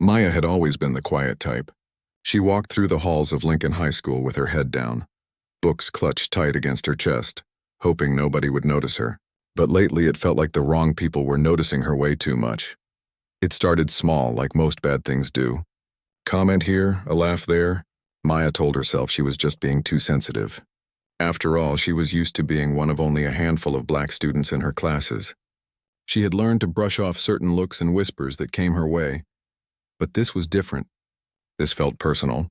Maya had always been the quiet type. She walked through the halls of Lincoln High School with her head down, books clutched tight against her chest, hoping nobody would notice her. But lately it felt like the wrong people were noticing her way too much. It started small, like most bad things do. Comment here, a laugh there. Maya told herself she was just being too sensitive. After all, she was used to being one of only a handful of black students in her classes. She had learned to brush off certain looks and whispers that came her way. But this was different. This felt personal.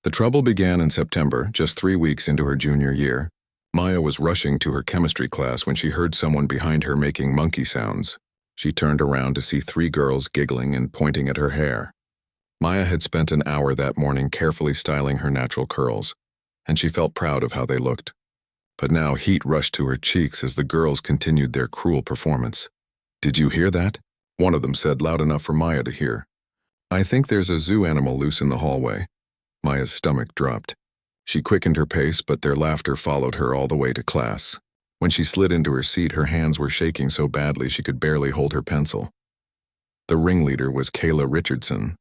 The trouble began in September, just 3 weeks into her junior year. Maya was rushing to her chemistry class when she heard someone behind her making monkey sounds. She turned around to see 3 girls giggling and pointing at her hair. Maya had spent an hour that morning carefully styling her natural curls, and she felt proud of how they looked. But now heat rushed to her cheeks as the girls continued their cruel performance. "Did you hear that?" one of them said loud enough for Maya to hear. "I think there's a zoo animal loose in the hallway." Maya's stomach dropped. She quickened her pace, but their laughter followed her all the way to class. When she slid into her seat, her hands were shaking so badly she could barely hold her pencil. The ringleader was Kayla Richardson.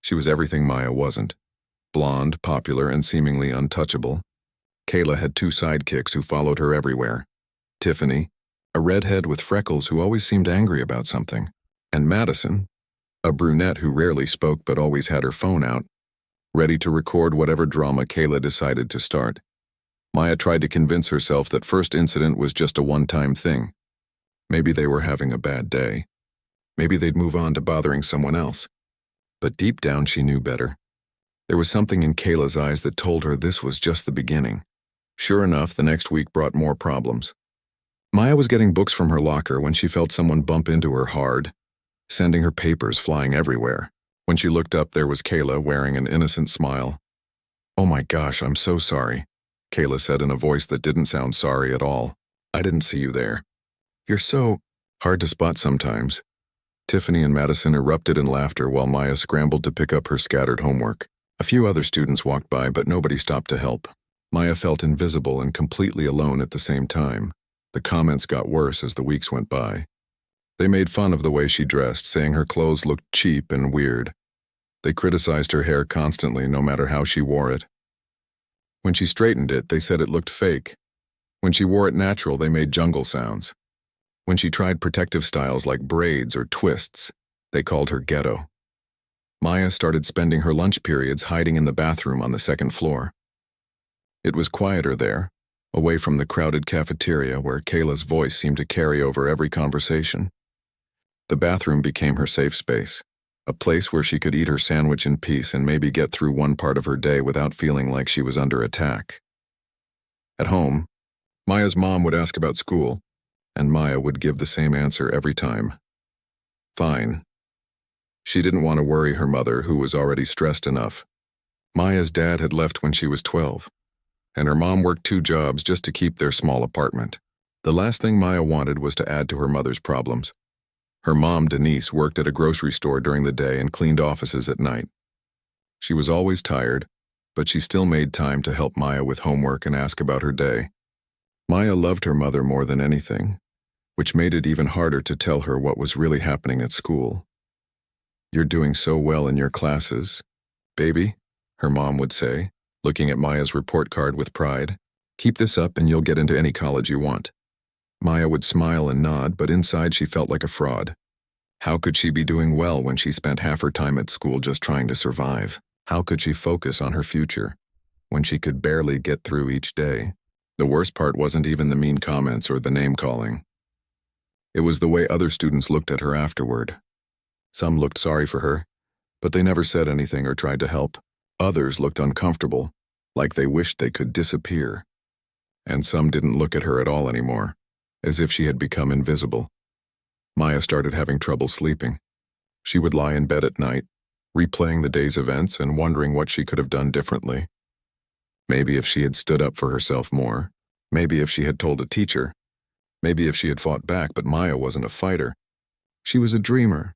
She was everything Maya wasn't. Blonde, popular, and seemingly untouchable. Kayla had 2 sidekicks who followed her everywhere. Tiffany, a redhead with freckles who always seemed angry about something, and Madison, a brunette who rarely spoke but always had her phone out, ready to record whatever drama Kayla decided to start. Maya tried to convince herself that first incident was just a one-time thing. Maybe they were having a bad day. Maybe they'd move on to bothering someone else. But deep down she knew better. There was something in Kayla's eyes that told her this was just the beginning. Sure enough, the next week brought more problems. Maya was getting books from her locker when she felt someone bump into her hard, sending her papers flying everywhere. When she looked up, there was Kayla wearing an innocent smile. "Oh my gosh, I'm so sorry," Kayla said in a voice that didn't sound sorry at all. "I didn't see you there. You're so hard to spot sometimes." Tiffany and Madison erupted in laughter while Maya scrambled to pick up her scattered homework. A few other students walked by, but nobody stopped to help. Maya felt invisible and completely alone at the same time. The comments got worse as the weeks went by. They made fun of the way she dressed, saying her clothes looked cheap and weird. They criticized her hair constantly, no matter how she wore it. When she straightened it, they said it looked fake. When she wore it natural, they made jungle sounds. When she tried protective styles like braids or twists, they called her ghetto. Maya started spending her lunch periods hiding in the bathroom on the 2nd floor. It was quieter there, away from the crowded cafeteria where Kayla's voice seemed to carry over every conversation. The bathroom became her safe space, a place where she could eat her sandwich in peace and maybe get through one part of her day without feeling like she was under attack. At home, Maya's mom would ask about school, and Maya would give the same answer every time. Fine. She didn't want to worry her mother, who was already stressed enough. Maya's dad had left when she was 12, and her mom worked 2 jobs just to keep their small apartment. The last thing Maya wanted was to add to her mother's problems. Her mom, Denise, worked at a grocery store during the day and cleaned offices at night. She was always tired, but she still made time to help Maya with homework and ask about her day. Maya loved her mother more than anything, which made it even harder to tell her what was really happening at school. "You're doing so well in your classes, baby," her mom would say, looking at Maya's report card with pride. "Keep this up and you'll get into any college you want." Maya would smile and nod, but inside she felt like a fraud. How could she be doing well when she spent half her time at school just trying to survive? How could she focus on her future when she could barely get through each day? The worst part wasn't even the mean comments or the name-calling. It was the way other students looked at her afterward. Some looked sorry for her, but they never said anything or tried to help. Others looked uncomfortable, like they wished they could disappear. And some didn't look at her at all anymore, as if she had become invisible. Maya started having trouble sleeping. She would lie in bed at night, replaying the day's events and wondering what she could have done differently. Maybe if she had stood up for herself more, maybe if she had told a teacher, maybe if she had fought back, but Maya wasn't a fighter. She was a dreamer.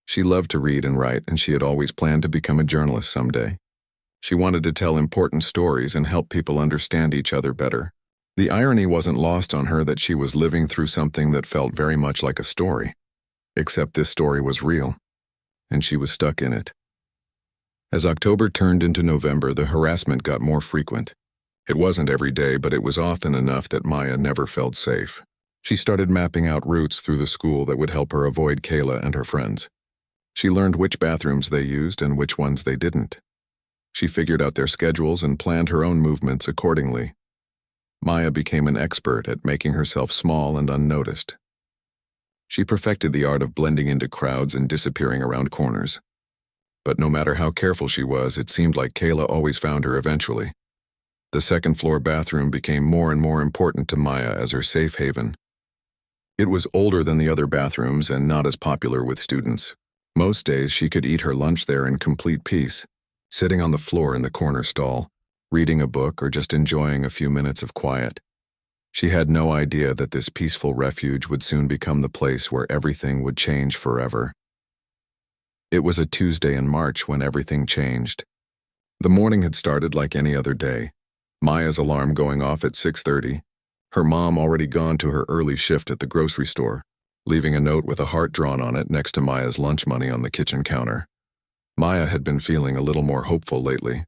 She loved to read and write, and she had always planned to become a journalist someday. She wanted to tell important stories and help people understand each other better. The irony wasn't lost on her that she was living through something that felt very much like a story. Except this story was real. and she was stuck in it. As October turned into November, the harassment got more frequent. It wasn't every day, but it was often enough that Maya never felt safe. She started mapping out routes through the school that would help her avoid Kayla and her friends. She learned which bathrooms they used and which ones they didn't. She figured out their schedules and planned her own movements accordingly. Maya became an expert at making herself small and unnoticed. She perfected the art of blending into crowds and disappearing around corners. But no matter how careful she was, it seemed like Kayla always found her eventually. The second-floor bathroom became more and more important to Maya as her safe haven. It was older than the other bathrooms and not as popular with students. Most days she could eat her lunch there in complete peace, sitting on the floor in the corner stall, reading a book or just enjoying a few minutes of quiet. She had no idea that this peaceful refuge would soon become the place where everything would change forever. It was a Tuesday in March when everything changed. The morning had started like any other day. Maya's alarm going off at 6:30, her mom already gone to her early shift at the grocery store, leaving a note with a heart drawn on it next to Maya's lunch money on the kitchen counter. Maya had been feeling a little more hopeful lately.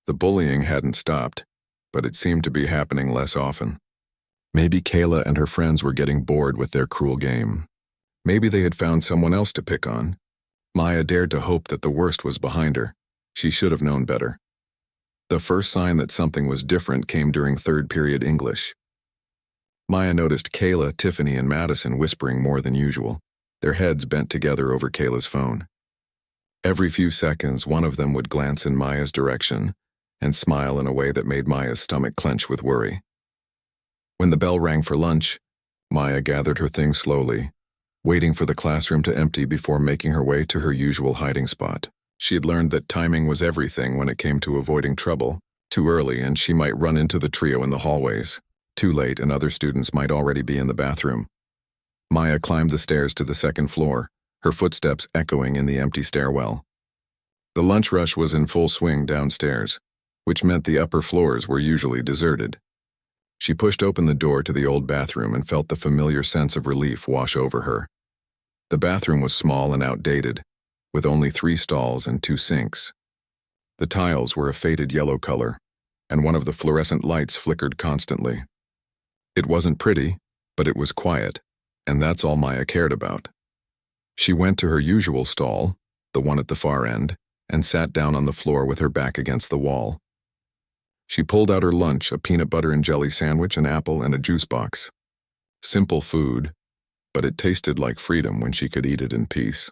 The bullying hadn't stopped, but it seemed to be happening less often. Maybe Kayla and her friends were getting bored with their cruel game. Maybe they had found someone else to pick on. Maya dared to hope that the worst was behind her. She should have known better. The first sign that something was different came during third period English. Maya noticed Kayla, Tiffany, and Madison whispering more than usual, their heads bent together over Kayla's phone. Every few seconds, one of them would glance in Maya's direction and smile in a way that made Maya's stomach clench with worry. When the bell rang for lunch, Maya gathered her things slowly, waiting for the classroom to empty before making her way to her usual hiding spot. She had learned that timing was everything when it came to avoiding trouble. Too early and she might run into the trio in the hallways. Too late and other students might already be in the bathroom. Maya climbed the stairs to the second floor, her footsteps echoing in the empty stairwell. The lunch rush was in full swing downstairs, which meant the upper floors were usually deserted. She pushed open the door to the old bathroom and felt the familiar sense of relief wash over her. The bathroom was small and outdated, with only 3 stalls and 2 sinks. The tiles were a faded yellow color, and one of the fluorescent lights flickered constantly. It wasn't pretty, but it was quiet, and that's all Maya cared about. She went to her usual stall, the one at the far end, and sat down on the floor with her back against the wall. She pulled out her lunch, a peanut butter and jelly sandwich, an apple, and a juice box. Simple food, but it tasted like freedom when she could eat it in peace.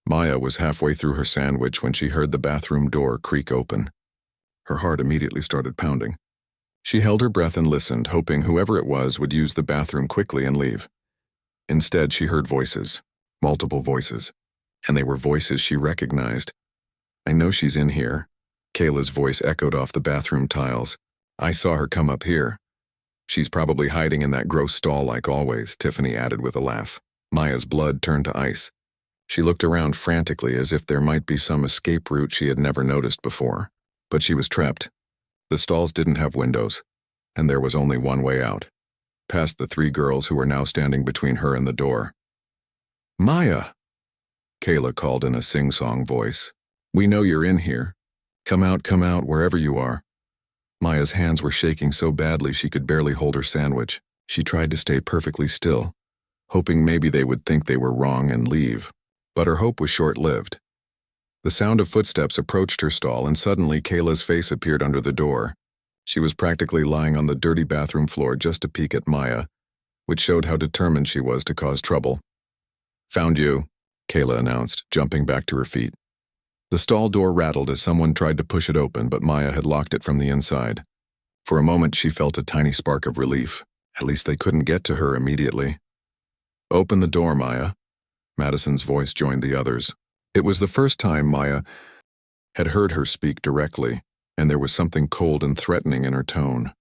Maya was halfway through her sandwich when she heard the bathroom door creak open. Her heart immediately started pounding. She held her breath and listened, hoping whoever it was would use the bathroom quickly and leave. Instead, she heard voices, multiple voices, and they were voices she recognized. "I know she's in here." Kayla's voice echoed off the bathroom tiles. "I saw her come up here." "She's probably hiding in that gross stall like always," Tiffany added with a laugh. Maya's blood turned to ice. She looked around frantically as if there might be some escape route she had never noticed before. But she was trapped. The stalls didn't have windows, and there was only one way out, past the 3 girls who were now standing between her and the door. "Maya!" Kayla called in a sing-song voice. "We know you're in here. Come out, wherever you are." Maya's hands were shaking so badly she could barely hold her sandwich. She tried to stay perfectly still, hoping maybe they would think they were wrong and leave. But her hope was short-lived. The sound of footsteps approached her stall, and suddenly Kayla's face appeared under the door. She was practically lying on the dirty bathroom floor just to peek at Maya, which showed how determined she was to cause trouble. "Found you," Kayla announced, jumping back to her feet. The stall door rattled as someone tried to push it open, but Maya had locked it from the inside. For a moment, she felt a tiny spark of relief. At least they couldn't get to her immediately. "Open the door, Maya." Madison's voice joined the others. It was the first time Maya had heard her speak directly, and there was something cold and threatening in her tone.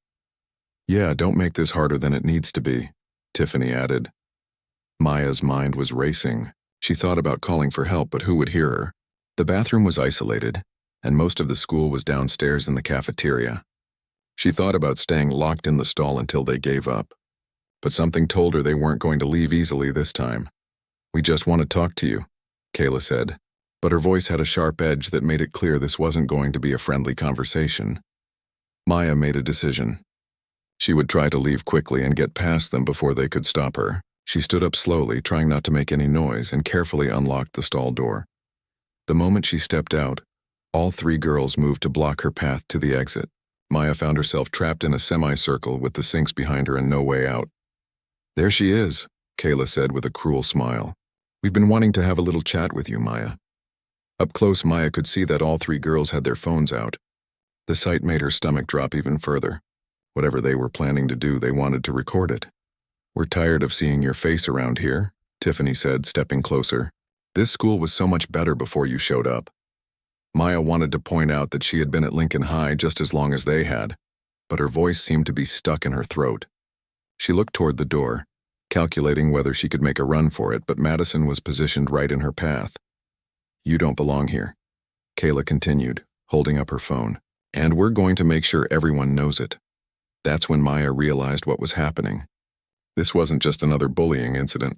"Yeah, don't make this harder than it needs to be," Tiffany added. Maya's mind was racing. She thought about calling for help, but who would hear her? The bathroom was isolated, and most of the school was downstairs in the cafeteria. She thought about staying locked in the stall until they gave up. But something told her they weren't going to leave easily this time. "We just want to talk to you," Kayla said, but her voice had a sharp edge that made it clear this wasn't going to be a friendly conversation. Maya made a decision. She would try to leave quickly and get past them before they could stop her. She stood up slowly, trying not to make any noise, and carefully unlocked the stall door. The moment she stepped out, all three girls moved to block her path to the exit. Maya found herself trapped in a semicircle with the sinks behind her and no way out. "There she is," Kayla said with a cruel smile. "We've been wanting to have a little chat with you, Maya." Up close, Maya could see that all three girls had their phones out. The sight made her stomach drop even further. Whatever they were planning to do, they wanted to record it. "We're tired of seeing your face around here," Tiffany said, stepping closer. "This school was so much better before you showed up." Maya wanted to point out that she had been at Lincoln High just as long as they had, but her voice seemed to be stuck in her throat. She looked toward the door, calculating whether she could make a run for it, but Madison was positioned right in her path. "You don't belong here," Kayla continued, holding up her phone. "And we're going to make sure everyone knows it." That's when Maya realized what was happening. This wasn't just another bullying incident.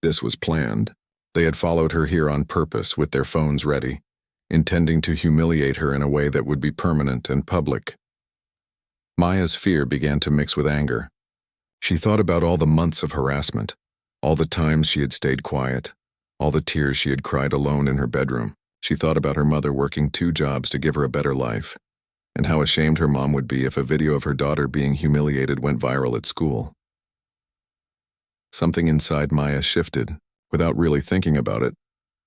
This was planned. They had followed her here on purpose with their phones ready, intending to humiliate her in a way that would be permanent and public. Maya's fear began to mix with anger. She thought about all the months of harassment, all the times she had stayed quiet, all the tears she had cried alone in her bedroom. She thought about her mother working 2 jobs to give her a better life, and how ashamed her mom would be if a video of her daughter being humiliated went viral at school. Something inside Maya shifted. Without really thinking about it,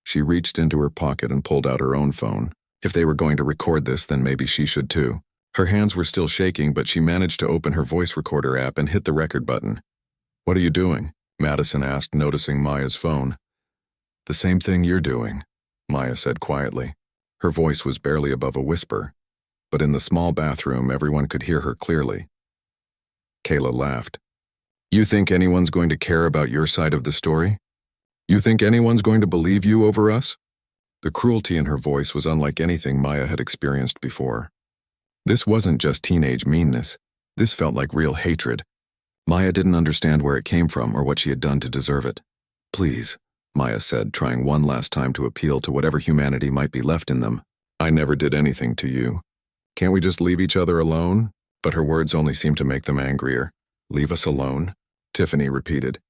she reached into her pocket and pulled out her own phone. If they were going to record this, then maybe she should too. Her hands were still shaking, but she managed to open her voice recorder app and hit the record button. "What are you doing?" Madison asked, noticing Maya's phone. "The same thing you're doing," Maya said quietly. Her voice was barely above a whisper, but in the small bathroom, everyone could hear her clearly. Kayla laughed. "You think anyone's going to care about your side of the story? You think anyone's going to believe you over us?" The cruelty in her voice was unlike anything Maya had experienced before. This wasn't just teenage meanness. This felt like real hatred. Maya didn't understand where it came from or what she had done to deserve it. "Please," Maya said, trying one last time to appeal to whatever humanity might be left in them. "I never did anything to you. Can't we just leave each other alone?" But her words only seemed to make them angrier. "Leave us alone?" Tiffany repeated.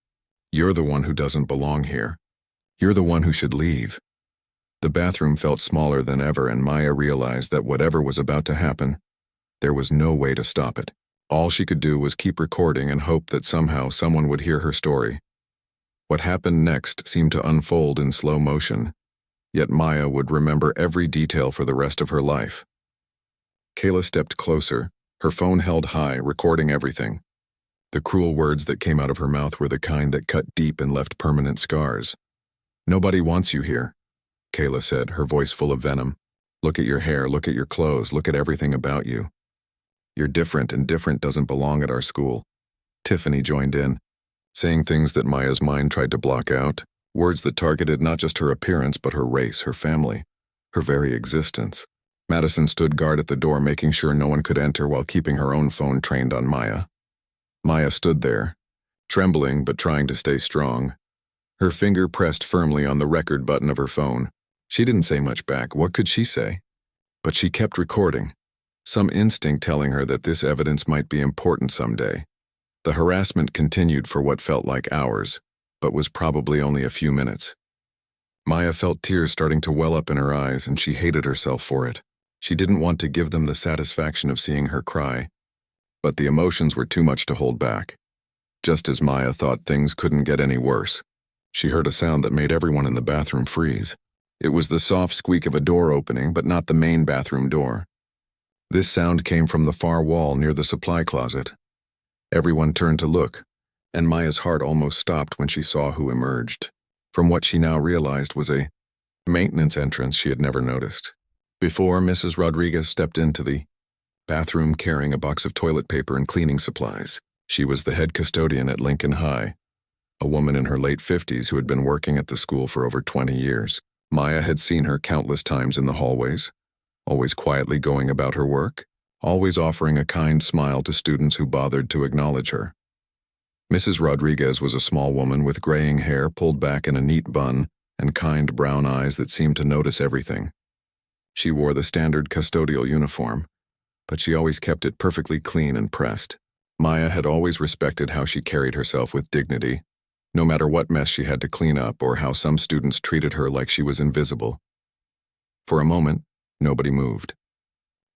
"You're the one who doesn't belong here. You're the one who should leave." The bathroom felt smaller than ever, and Maya realized that whatever was about to happen, there was no way to stop it. All she could do was keep recording and hope that somehow someone would hear her story. What happened next seemed to unfold in slow motion, yet Maya would remember every detail for the rest of her life. Kayla stepped closer, her phone held high, recording everything. The cruel words that came out of her mouth were the kind that cut deep and left permanent scars. "Nobody wants you here," Kayla said, her voice full of venom. "Look at your hair, look at your clothes, look at everything about you. You're different, and different doesn't belong at our school." Tiffany joined in, saying things that Maya's mind tried to block out, words that targeted not just her appearance but her race, her family, her very existence. Madison stood guard at the door, making sure no one could enter while keeping her own phone trained on Maya. Maya stood there, trembling but trying to stay strong. Her finger pressed firmly on the record button of her phone. She didn't say much back. What could she say? But she kept recording, some instinct telling her that this evidence might be important someday. The harassment continued for what felt like hours, but was probably only a few minutes. Maya felt tears starting to well up in her eyes, and she hated herself for it. She didn't want to give them the satisfaction of seeing her cry, but the emotions were too much to hold back. Just as Maya thought things couldn't get any worse, she heard a sound that made everyone in the bathroom freeze. It was the soft squeak of a door opening, but not the main bathroom door. This sound came from the far wall near the supply closet. Everyone turned to look, and Maya's heart almost stopped when she saw who emerged, from what she now realized was a maintenance entrance she had never noticed. Before, Mrs. Rodriguez stepped into the bathroom carrying a box of toilet paper and cleaning supplies. She was the head custodian at Lincoln High, a woman in her late 50s who had been working at the school for over 20 years. Maya had seen her countless times in the hallways, always quietly going about her work, always offering a kind smile to students who bothered to acknowledge her. Mrs. Rodriguez was a small woman with graying hair pulled back in a neat bun and kind brown eyes that seemed to notice everything. She wore the standard custodial uniform, but she always kept it perfectly clean and pressed. Maya had always respected how she carried herself with dignity, no matter what mess she had to clean up or how some students treated her like she was invisible. For a moment, nobody moved.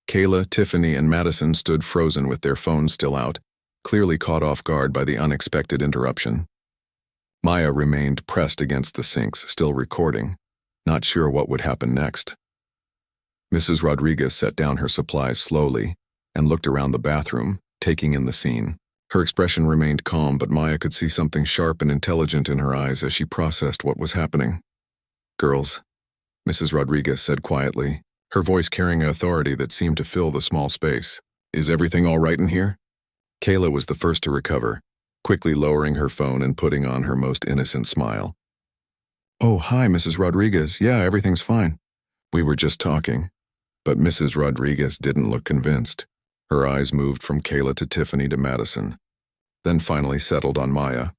Kayla, Tiffany, and Madison stood frozen with their phones still out, clearly caught off guard by the unexpected interruption. Maya remained pressed against the sinks, still recording, not sure what would happen next. Mrs. Rodriguez set down her supplies slowly and looked around the bathroom, taking in the scene. Her expression remained calm, but Maya could see something sharp and intelligent in her eyes as she processed what was happening. "Girls," Mrs. Rodriguez said quietly, her voice carrying authority that seemed to fill the small space. "Is everything all right in here?" Kayla was the first to recover, quickly lowering her phone and putting on her most innocent smile. "Oh, hi, Mrs. Rodriguez. Yeah, everything's fine. We were just talking." But Mrs. Rodriguez didn't look convinced. Her eyes moved from Kayla to Tiffany to Madison, then finally settled on Maya.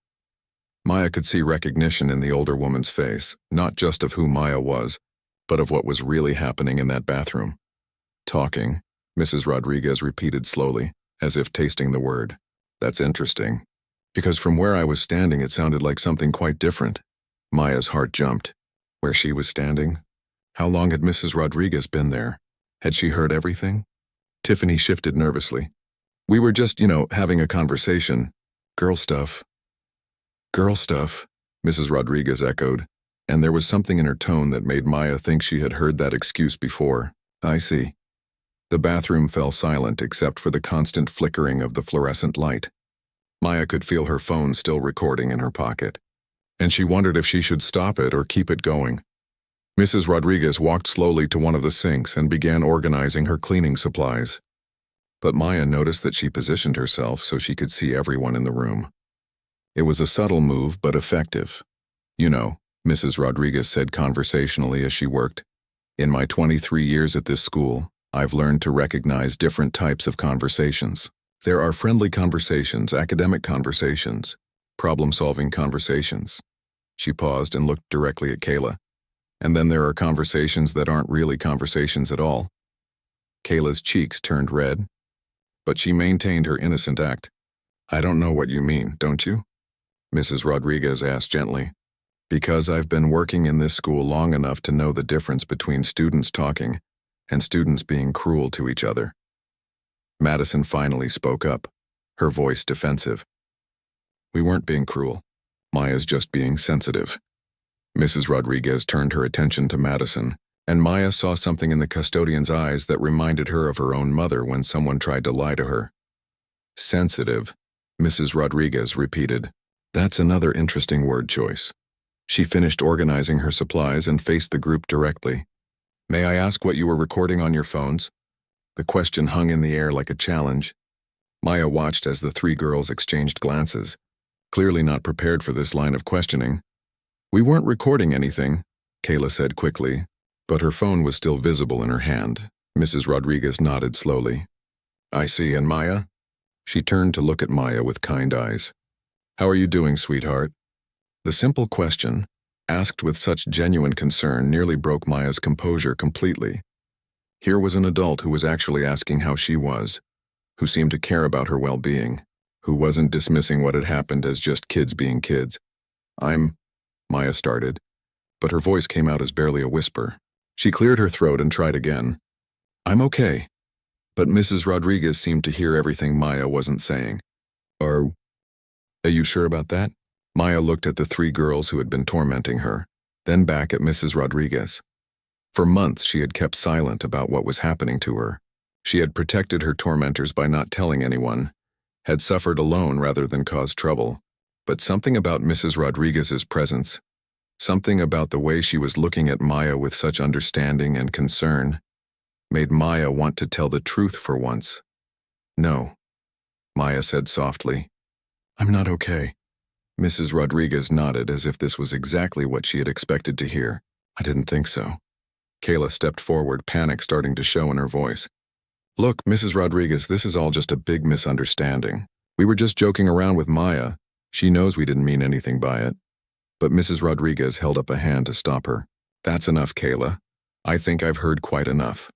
Maya could see recognition in the older woman's face, not just of who Maya was, but of what was really happening in that bathroom. "Talking," Mrs. Rodriguez repeated slowly, as if tasting the word. "That's interesting, because from where I was standing it sounded like something quite different." Maya's heart jumped. Where she was standing? How long had Mrs. Rodriguez been there? Had she heard everything? Tiffany shifted nervously. "We were just, having a conversation. Girl stuff." "Girl stuff," Mrs. Rodriguez echoed, and there was something in her tone that made Maya think she had heard that excuse before. "I see." The bathroom fell silent except for the constant flickering of the fluorescent light. Maya could feel her phone still recording in her pocket, and she wondered if she should stop it or keep it going. Mrs. Rodriguez walked slowly to one of the sinks and began organizing her cleaning supplies. But Maya noticed that she positioned herself so she could see everyone in the room. It was a subtle move, but effective. Mrs. Rodriguez said conversationally as she worked, "In my 23 years at this school, I've learned to recognize different types of conversations. There are friendly conversations, academic conversations, problem-solving conversations." She paused and looked directly at Kayla. "And then there are conversations that aren't really conversations at all." Kayla's cheeks turned red, but she maintained her innocent act. "I don't know what you mean, don't you?" Mrs. Rodriguez asked gently. "Because I've been working in this school long enough to know the difference between students talking and students being cruel to each other." Madison finally spoke up, her voice defensive. "We weren't being cruel. Maya's just being sensitive." Mrs. Rodriguez turned her attention to Madison, and Maya saw something in the custodian's eyes that reminded her of her own mother when someone tried to lie to her. "Sensitive," Mrs. Rodriguez repeated. "That's another interesting word choice." She finished organizing her supplies and faced the group directly. "May I ask what you were recording on your phones?" The question hung in the air like a challenge. Maya watched as the three girls exchanged glances, clearly not prepared for this line of questioning. "We weren't recording anything," Kayla said quickly, but her phone was still visible in her hand. Mrs. Rodriguez nodded slowly. "I see, and Maya?" She turned to look at Maya with kind eyes. "How are you doing, sweetheart?" The simple question, asked with such genuine concern, nearly broke Maya's composure completely. Here was an adult who was actually asking how she was, who seemed to care about her well-being, who wasn't dismissing what had happened as just kids being kids. Maya started, but her voice came out as barely a whisper. She cleared her throat and tried again. "I'm okay." But Mrs. Rodriguez seemed to hear everything Maya wasn't saying. Are you sure about that?" Maya looked at the three girls who had been tormenting her, then back at Mrs. Rodriguez. For months she had kept silent about what was happening to her. She had protected her tormentors by not telling anyone, had suffered alone rather than caused trouble. But something about Mrs. Rodriguez's presence, something about the way she was looking at Maya with such understanding and concern, made Maya want to tell the truth for once. "No," Maya said softly. "I'm not okay." Mrs. Rodriguez nodded as if this was exactly what she had expected to hear. "I didn't think so." Kayla stepped forward, panic starting to show in her voice. "Look, Mrs. Rodriguez, this is all just a big misunderstanding. We were just joking around with Maya. She knows we didn't mean anything by it." but Mrs. Rodriguez held up a hand to stop her. "That's enough, Kayla. I think I've heard quite enough."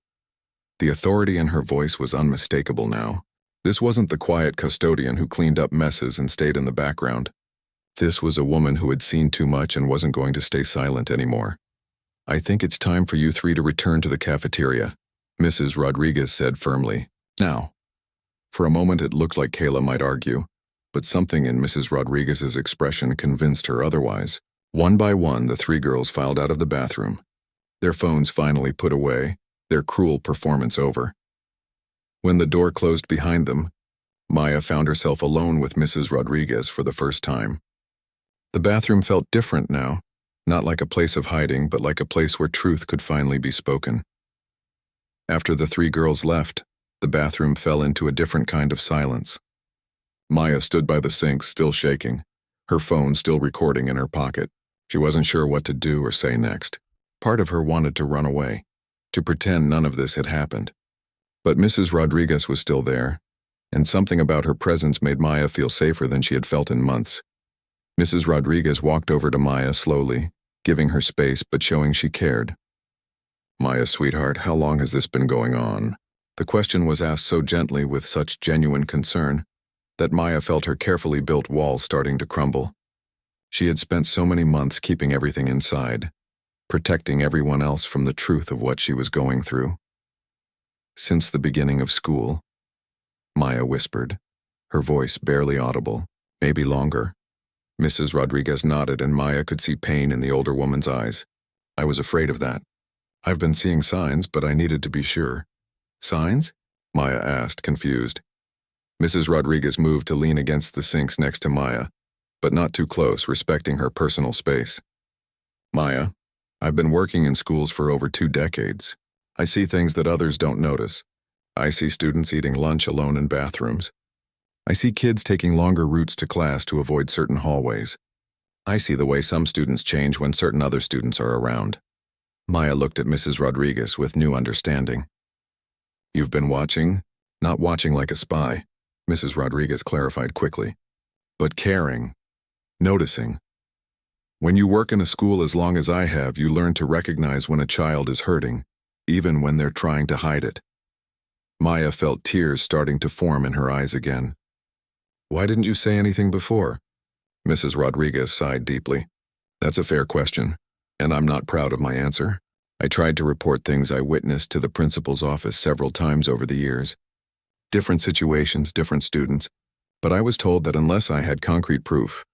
The authority in her voice was unmistakable now. This wasn't the quiet custodian who cleaned up messes and stayed in the background. This was a woman who had seen too much and wasn't going to stay silent anymore. "I think it's time for you three to return to the cafeteria," Mrs. Rodriguez said firmly. "Now." For a moment it looked like Kayla might argue, but something in Mrs. Rodriguez's expression convinced her otherwise. One by one, the three girls filed out of the bathroom, their phones finally put away, their cruel performance over. When the door closed behind them, Maya found herself alone with Mrs. Rodriguez for the first time. The bathroom felt different now, not like a place of hiding, but like a place where truth could finally be spoken. After the three girls left, the bathroom fell into a different kind of silence. Maya stood by the sink, still shaking, her phone still recording in her pocket. She wasn't sure what to do or say next. Part of her wanted to run away, to pretend none of this had happened. But Mrs. Rodriguez was still there, and something about her presence made Maya feel safer than she had felt in months. Mrs. Rodriguez walked over to Maya slowly, giving her space but showing she cared. "Maya, sweetheart, how long has this been going on?" The question was asked so gently with such genuine concern that Maya felt her carefully built walls starting to crumble. She had spent so many months keeping everything inside, protecting everyone else from the truth of what she was going through. "Since the beginning of school," Maya whispered, her voice barely audible. "Maybe longer." Mrs. Rodriguez nodded and Maya could see pain in the older woman's eyes. "I was afraid of that. I've been seeing signs, but I needed to be sure." "Signs?" Maya asked, confused. Mrs. Rodriguez moved to lean against the sinks next to Maya, but not too close, respecting her personal space. "Maya, I've been working in schools for over 2 decades. I see things that others don't notice. I see students eating lunch alone in bathrooms. I see kids taking longer routes to class to avoid certain hallways. I see the way some students change when certain other students are around." Maya looked at Mrs. Rodriguez with new understanding. "You've been watching, not watching like a spy," Mrs. Rodriguez clarified quickly, "but caring, noticing. When you work in a school as long as I have, you learn to recognize when a child is hurting, even when they're trying to hide it." Maya felt tears starting to form in her eyes again. "Why didn't you say anything before?" Mrs. Rodriguez sighed deeply. "That's a fair question, and I'm not proud of my answer. I tried to report things I witnessed to the principal's office several times over the years. Different situations, different students, but I was told that unless I had concrete proof,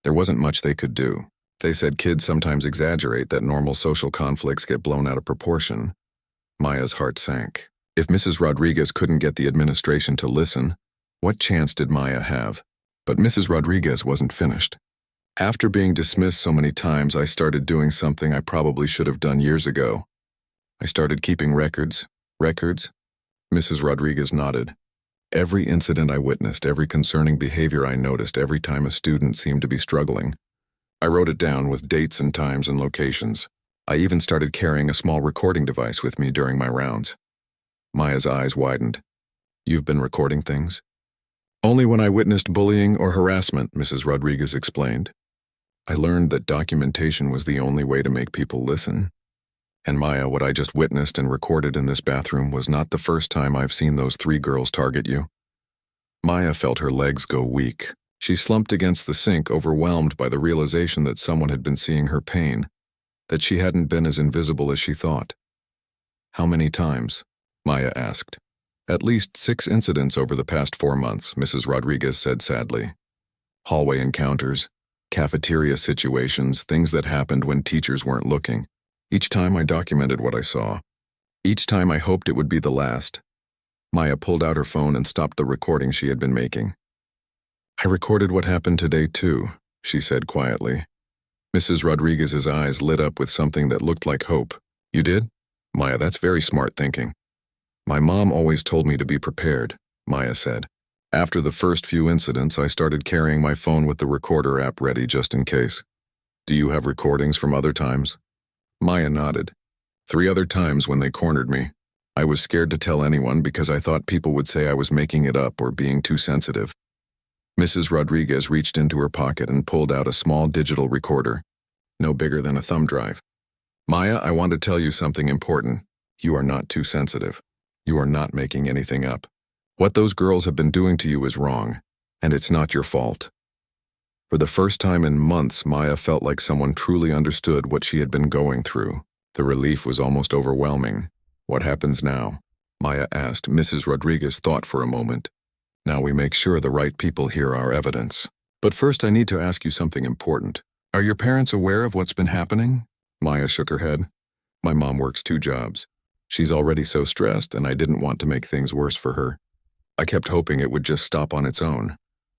there wasn't much they could do. They said kids sometimes exaggerate, that normal social conflicts get blown out of proportion." Maya's heart sank. If Mrs. Rodriguez couldn't get the administration to listen, what chance did Maya have? But Mrs. Rodriguez wasn't finished. "After being dismissed so many times, I started doing something I probably should have done years ago. I started keeping records." "Records?" Mrs. Rodriguez nodded. "Every incident I witnessed, every concerning behavior I noticed, every time a student seemed to be struggling. I wrote it down with dates and times and locations. I even started carrying a small recording device with me during my rounds." Maya's eyes widened. "You've been recording things?" "Only when I witnessed bullying or harassment," Mrs. Rodriguez explained. "I learned that documentation was the only way to make people listen. And Maya, what I just witnessed and recorded in this bathroom was not the first time I've seen those 3 girls target you." Maya felt her legs go weak. She slumped against the sink, overwhelmed by the realization that someone had been seeing her pain, that she hadn't been as invisible as she thought. "How many times?" Maya asked. "At least 6 incidents over the past 4 months," Mrs. Rodriguez said sadly. "Hallway encounters, cafeteria situations, things that happened when teachers weren't looking. Each time I documented what I saw. Each time I hoped it would be the last." Maya pulled out her phone and stopped the recording she had been making. "I recorded what happened today too," she said quietly. Mrs. Rodriguez's eyes lit up with something that looked like hope. "You did? Maya, that's very smart thinking." "My mom always told me to be prepared," Maya said. "After the first few incidents, I started carrying my phone with the recorder app ready just in case." "Do you have recordings from other times?" Maya nodded. 3 other times when they cornered me. I was scared to tell anyone because I thought people would say I was making it up or being too sensitive." Mrs. Rodriguez reached into her pocket and pulled out a small digital recorder. no bigger than a thumb drive. Maya, I want to tell you something important. You are not too sensitive. You are not making anything up. What those girls have been doing to you is wrong, and it's not your fault. For the first time in months, Maya felt like someone truly understood what she had been going through. The relief was almost overwhelming. What happens now? Maya asked. Mrs. Rodriguez thought for a moment. Now we make sure the right people hear our evidence. But first I need to ask you something important. Are your parents aware of what's been happening? Maya shook her head. My mom works 2 jobs. She's already so stressed, and I didn't want to make things worse for her. I kept hoping it would just stop on its own.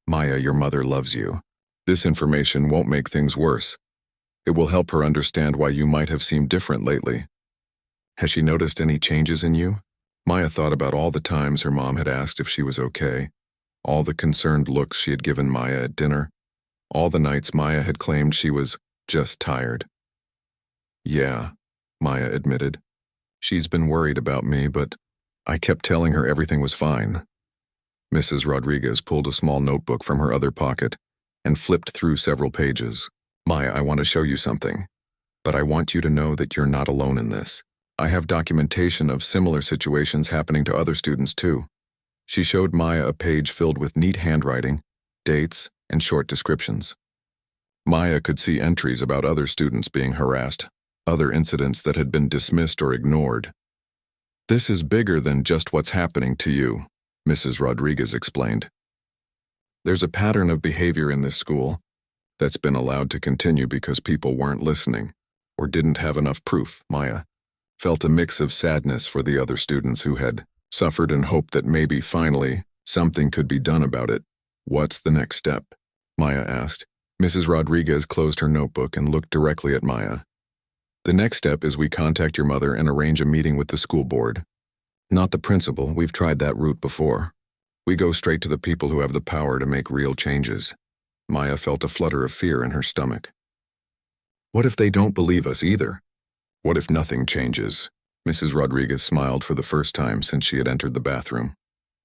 Maya, your mother loves you. This information won't make things worse. It will help her understand why you might have seemed different lately. Has she noticed any changes in you? Maya thought about all the times her mom had asked if she was okay, all the concerned looks she had given Maya at dinner, all the nights Maya had claimed she was just tired. Yeah, Maya admitted. She's been worried about me, but I kept telling her everything was fine. Mrs. Rodriguez pulled a small notebook from her other pocket and flipped through several pages. Maya, I want to show you something, but I want you to know that you're not alone in this. I have documentation of similar situations happening to other students too. She showed Maya a page filled with neat handwriting, dates, and short descriptions. Maya could see entries about other students being harassed, other incidents that had been dismissed or ignored. This is bigger than just what's happening to you, Mrs. Rodriguez explained. There's a pattern of behavior in this school that's been allowed to continue because people weren't listening or didn't have enough proof. Maya felt a mix of sadness for the other students who had suffered and hoped that maybe finally something could be done about it. What's the next step? Maya asked. Mrs. Rodriguez closed her notebook and looked directly at Maya. The next step is we contact your mother and arrange a meeting with the school board. Not the principal, we've tried that route before. We go straight to the people who have the power to make real changes. Maya felt a flutter of fear in her stomach. What if they don't believe us either? What if nothing changes? Mrs. Rodriguez smiled for the first time since she had entered the bathroom.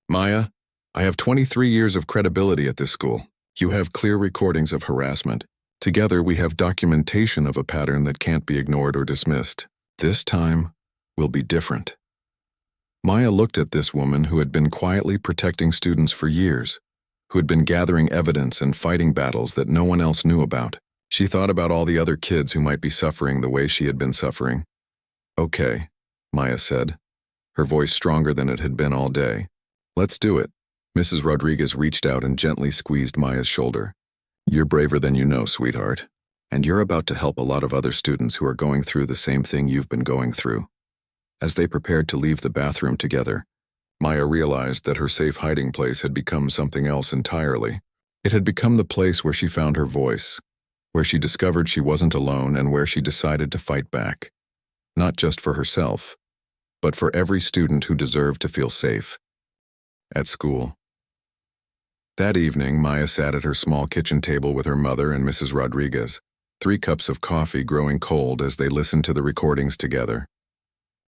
Maya, I have 23 years of credibility at this school. You have clear recordings of harassment. Together we have documentation of a pattern that can't be ignored or dismissed. This time will be different. Maya looked at this woman who had been quietly protecting students for years, who had been gathering evidence and fighting battles that no one else knew about. She thought about all the other kids who might be suffering the way she had been suffering. Okay, Maya said, her voice stronger than it had been all day. Let's do it. Mrs. Rodriguez reached out and gently squeezed Maya's shoulder. You're braver than you know, sweetheart, and you're about to help a lot of other students who are going through the same thing you've been going through. As they prepared to leave the bathroom together, Maya realized that her safe hiding place had become something else entirely. It had become the place where she found her voice, where she discovered she wasn't alone and where she decided to fight back. Not just for herself, but for every student who deserved to feel safe. At school. That evening, Maya sat at her small kitchen table with her mother and Mrs. Rodriguez, 3 cups of coffee growing cold as they listened to the recordings together.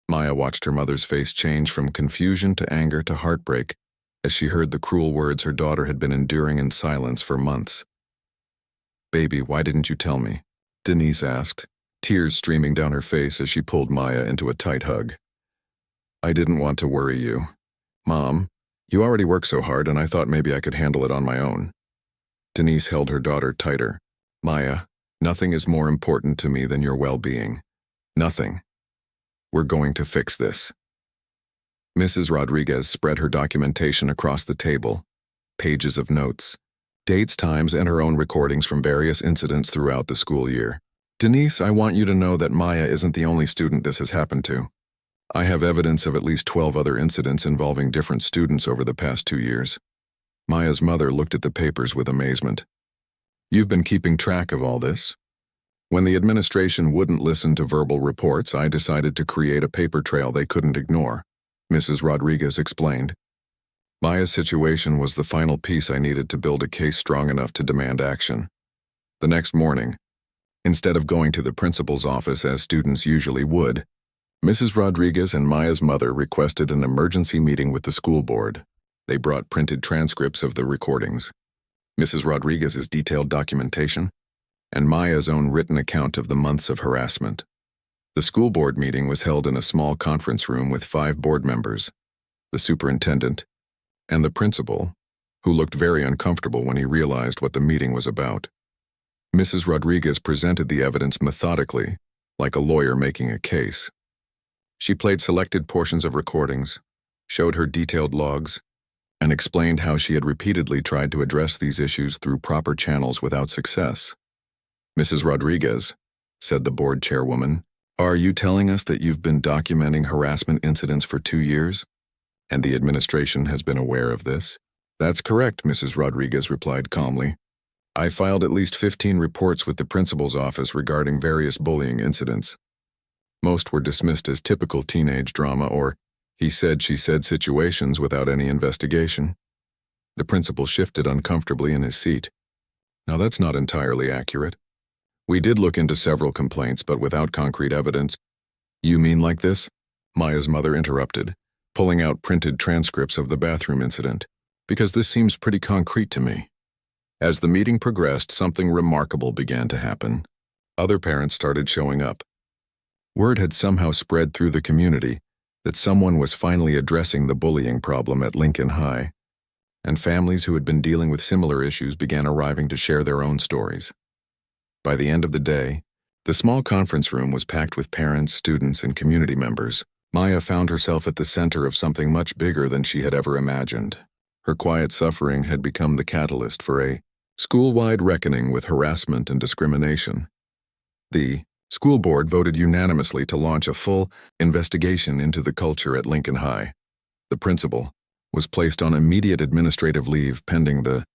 Maya watched her mother's face change from confusion to anger to heartbreak as she heard the cruel words her daughter had been enduring in silence for months. Baby, why didn't you tell me? Denise asked, tears streaming down her face as she pulled Maya into a tight hug. I didn't want to worry you. Mom, you already work so hard and I thought maybe I could handle it on my own. Denise held her daughter tighter. Maya, nothing is more important to me than your well-being. Nothing. We're going to fix this. Mrs. Rodriguez spread her documentation across the table, pages of notes, dates, times, and her own recordings from various incidents throughout the school year. Denise, I want you to know that Maya isn't the only student this has happened to. I have evidence of at least 12 other incidents involving different students over the past 2 years. Maya's mother looked at the papers with amazement. You've been keeping track of all this? When the administration wouldn't listen to verbal reports, I decided to create a paper trail they couldn't ignore, Mrs. Rodriguez explained. Maya's situation was the final piece I needed to build a case strong enough to demand action. The next morning, instead of going to the principal's office as students usually would, Mrs. Rodriguez and Maya's mother requested an emergency meeting with the school board. They brought printed transcripts of the recordings. Mrs. Rodriguez's detailed documentation, and Maya's own written account of the months of harassment. The school board meeting was held in a small conference room with 5 board members, the superintendent, and the principal, who looked very uncomfortable when he realized what the meeting was about. Mrs. Rodriguez presented the evidence methodically, like a lawyer making a case. She played selected portions of recordings, showed her detailed logs, and explained how she had repeatedly tried to address these issues through proper channels without success. "Mrs. Rodriguez," said the board chairwoman, "are you telling us that you've been documenting harassment incidents for 2 years? And the administration has been aware of this?" "That's correct," Mrs. Rodriguez replied calmly. "I filed at least 15 reports with the principal's office regarding various bullying incidents. Most were dismissed as typical teenage drama or he said, she said situations without any investigation." The principal shifted uncomfortably in his seat. "Now that's not entirely accurate. We did look into several complaints, but without concrete evidence." "You mean like this?" Maya's mother interrupted, pulling out printed transcripts of the bathroom incident, "because this seems pretty concrete to me." As the meeting progressed, something remarkable began to happen. Other parents started showing up. Word had somehow spread through the community that someone was finally addressing the bullying problem at Lincoln High, and families who had been dealing with similar issues began arriving to share their own stories. By the end of the day, the small conference room was packed with parents, students, and community members. Maya found herself at the center of something much bigger than she had ever imagined. Her quiet suffering had become the catalyst for a school-wide reckoning with harassment and discrimination. The school board voted unanimously to launch a full investigation into the culture at Lincoln High. The principal was placed on immediate administrative leave pending the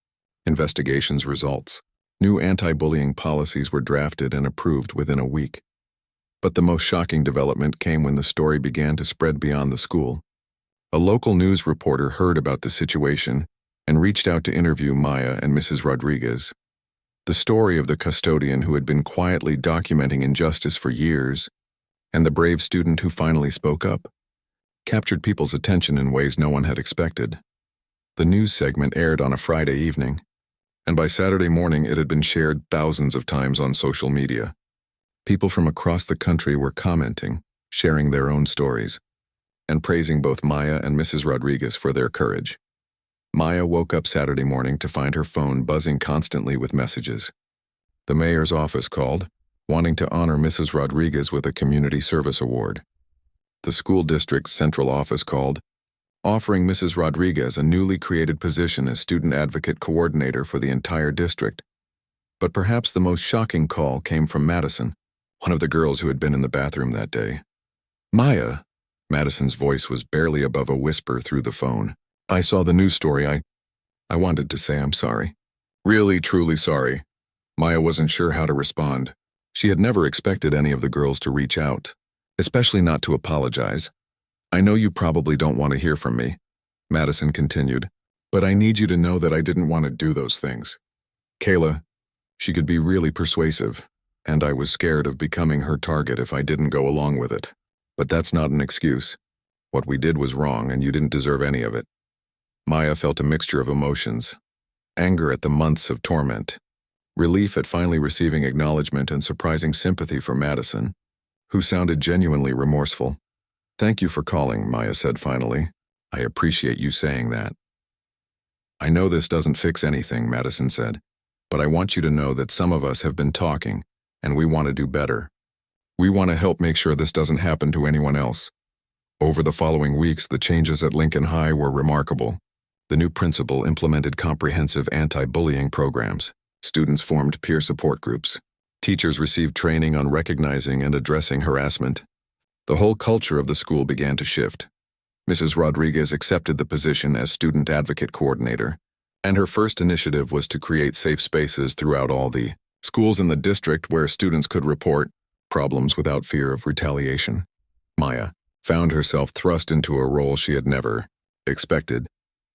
investigation's results. New anti-bullying policies were drafted and approved within a week. But the most shocking development came when the story began to spread beyond the school. A local news reporter heard about the situation and reached out to interview Maya and Mrs. Rodriguez. The story of the custodian who had been quietly documenting injustice for years, and the brave student who finally spoke up, captured people's attention in ways no one had expected. The news segment aired on a Friday evening, and by Saturday morning it had been shared thousands of times on social media. People from across the country were commenting, sharing their own stories, and praising both Maya and Mrs. Rodriguez for their courage. Maya woke up Saturday morning to find her phone buzzing constantly with messages. The mayor's office called, wanting to honor Mrs. Rodriguez with a community service award. The school district's central office called, offering Mrs. Rodriguez a newly created position as student advocate coordinator for the entire district. But perhaps the most shocking call came from Madison, one of the girls who had been in the bathroom that day. "Maya," Madison's voice was barely above a whisper through the phone. "I saw the news story. I wanted to say I'm sorry. Really, truly sorry." Maya wasn't sure how to respond. She had never expected any of the girls to reach out, especially not to apologize. "I know you probably don't want to hear from me," Madison continued, "but I need you to know that I didn't want to do those things. Kayla, she could be really persuasive, and I was scared of becoming her target if I didn't go along with it. But that's not an excuse. What we did was wrong, and you didn't deserve any of it." Maya felt a mixture of emotions: anger at the months of torment, relief at finally receiving acknowledgement, and surprising sympathy for Madison, who sounded genuinely remorseful. "Thank you for calling," Maya said finally. "I appreciate you saying that." "I know this doesn't fix anything," Madison said, "but I want you to know that some of us have been talking, and we want to do better. We want to help make sure this doesn't happen to anyone else." Over the following weeks, the changes at Lincoln High were remarkable. The new principal implemented comprehensive anti-bullying programs. Students formed peer support groups. Teachers received training on recognizing and addressing harassment. The whole culture of the school began to shift. Mrs. Rodriguez accepted the position as student advocate coordinator, and her first initiative was to create safe spaces throughout all the schools in the district where students could report problems without fear of retaliation. Maya found herself thrust into a role she had never expected.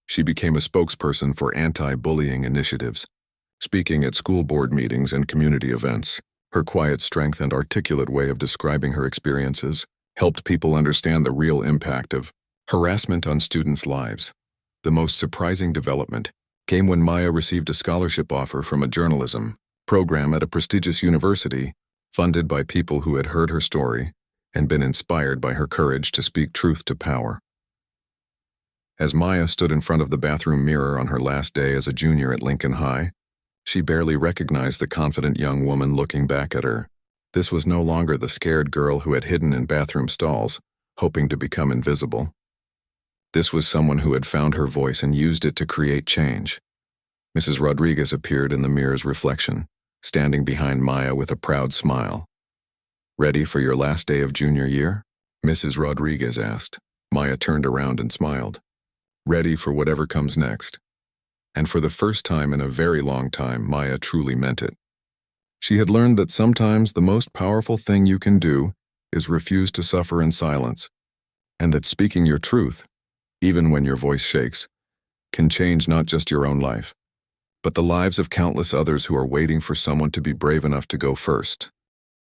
She became a spokesperson for anti-bullying initiatives, speaking at school board meetings and community events. Her quiet strength and articulate way of describing her experiences helped people understand the real impact of harassment on students' lives. The most surprising development came when Maya received a scholarship offer from a journalism program at a prestigious university, funded by people who had heard her story and been inspired by her courage to speak truth to power. As Maya stood in front of the bathroom mirror on her last day as a junior at Lincoln High, she barely recognized the confident young woman looking back at her. This was no longer the scared girl who had hidden in bathroom stalls, hoping to become invisible. This was someone who had found her voice and used it to create change. Mrs. Rodriguez appeared in the mirror's reflection, standing behind Maya with a proud smile. "Ready for your last day of junior year?" Mrs. Rodriguez asked. Maya turned around and smiled. "Ready for whatever comes next." And for the first time in a very long time, Maya truly meant it. She had learned that sometimes the most powerful thing you can do is refuse to suffer in silence, and that speaking your truth, even when your voice shakes, can change not just your own life, but the lives of countless others who are waiting for someone to be brave enough to go first.